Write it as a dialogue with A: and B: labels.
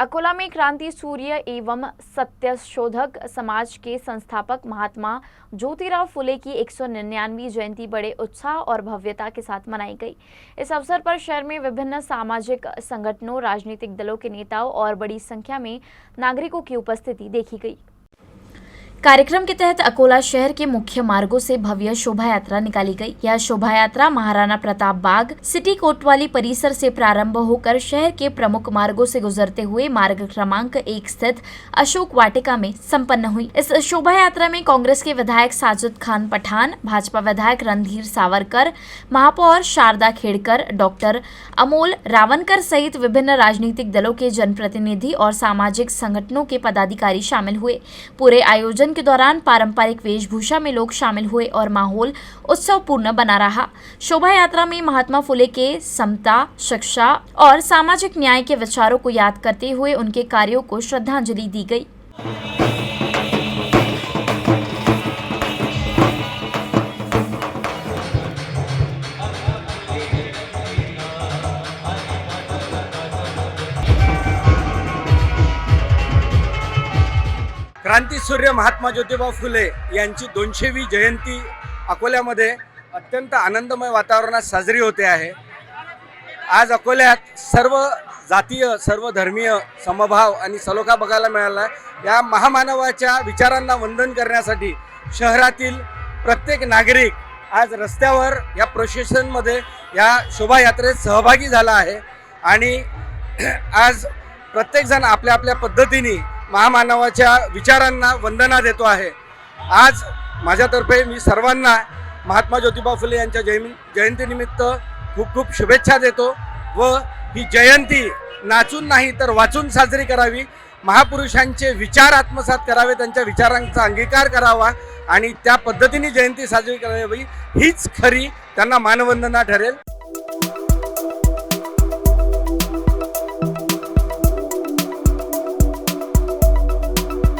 A: अकोला में क्रांति सूर्य एवं सत्यशोधक समाज के संस्थापक महात्मा ज्योतिराव फुले की 199वीं जयंती बड़े उत्साह और भव्यता के साथ मनाई गई। इस अवसर पर शहर में विभिन्न सामाजिक संगठनों, राजनीतिक दलों के नेताओं और बड़ी संख्या में नागरिकों की उपस्थिति देखी गई। कार्यक्रम के तहत अकोला शहर के मुख्य मार्गों से भव्य शोभा यात्रा निकाली गई। यह शोभा यात्रा महाराणा प्रताप बाग सिटी कोतवाली परिसर से प्रारंभ होकर शहर के प्रमुख मार्गों से गुजरते हुए मार्ग क्रमांक 1 स्थित अशोक वाटिका में संपन्न हुई। इस शोभा यात्रा में कांग्रेस के विधायक साजिद खान पठान, भाजपा विधायक रणधीर सावरकर, महापौर शारदा खेड़कर, डॉक्टर अमोल रावणकर सहित विभिन्न राजनीतिक दलों के जनप्रतिनिधि और सामाजिक संगठनों के पदाधिकारी शामिल हुए। पूरे आयोजन के दौरान पारंपरिक वेशभूषा में लोग शामिल हुए और माहौल उत्सवपूर्ण बना रहा। शोभा यात्रा में महात्मा फुले के समता, शिक्षा और सामाजिक न्याय के विचारों को याद करते हुए उनके कार्यों को श्रद्धांजलि दी गई।
B: क्रांती सूर्य महात्मा ज्योतिबा फुले यांची 200वी जयंती अकोल्यामध्ये अत्यंत आनंदमय वातावरणात साजरी होते आहे। आज अकोल्यात सर्व जातीय, सर्व धर्मीय समभाव आणि सलोखा बघायला मिळाला। या महामानवाच्या विचारांना वंदन करण्यासाठी शहरातील प्रत्येक नागरिक आज रस्त्यावर या प्रोसेशनमध्ये, या शोभायात्रेत सहभागी झाला आहे आणि आज प्रत्येक जण आपल्या आपल्या पद्धतीने महामानवाच्या विचारांना वंदना देतो आहे। आज माझ्यातर्फे मी सर्वांना महात्मा ज्योतिबा फुले यांच्या जयंतीनिमित्त खूप खूप शुभेच्छा देतो व ही जयंती नाचून नाही तर वाचून साजरी करावी। महापुरुषांचे विचार आत्मसात करावे, त्यांच्या विचारांचा अंगीकार करावा आणि त्या पद्धतीने जयंती साजरी करावी, हीच खरी त्यांना मानवंदना ठरेल।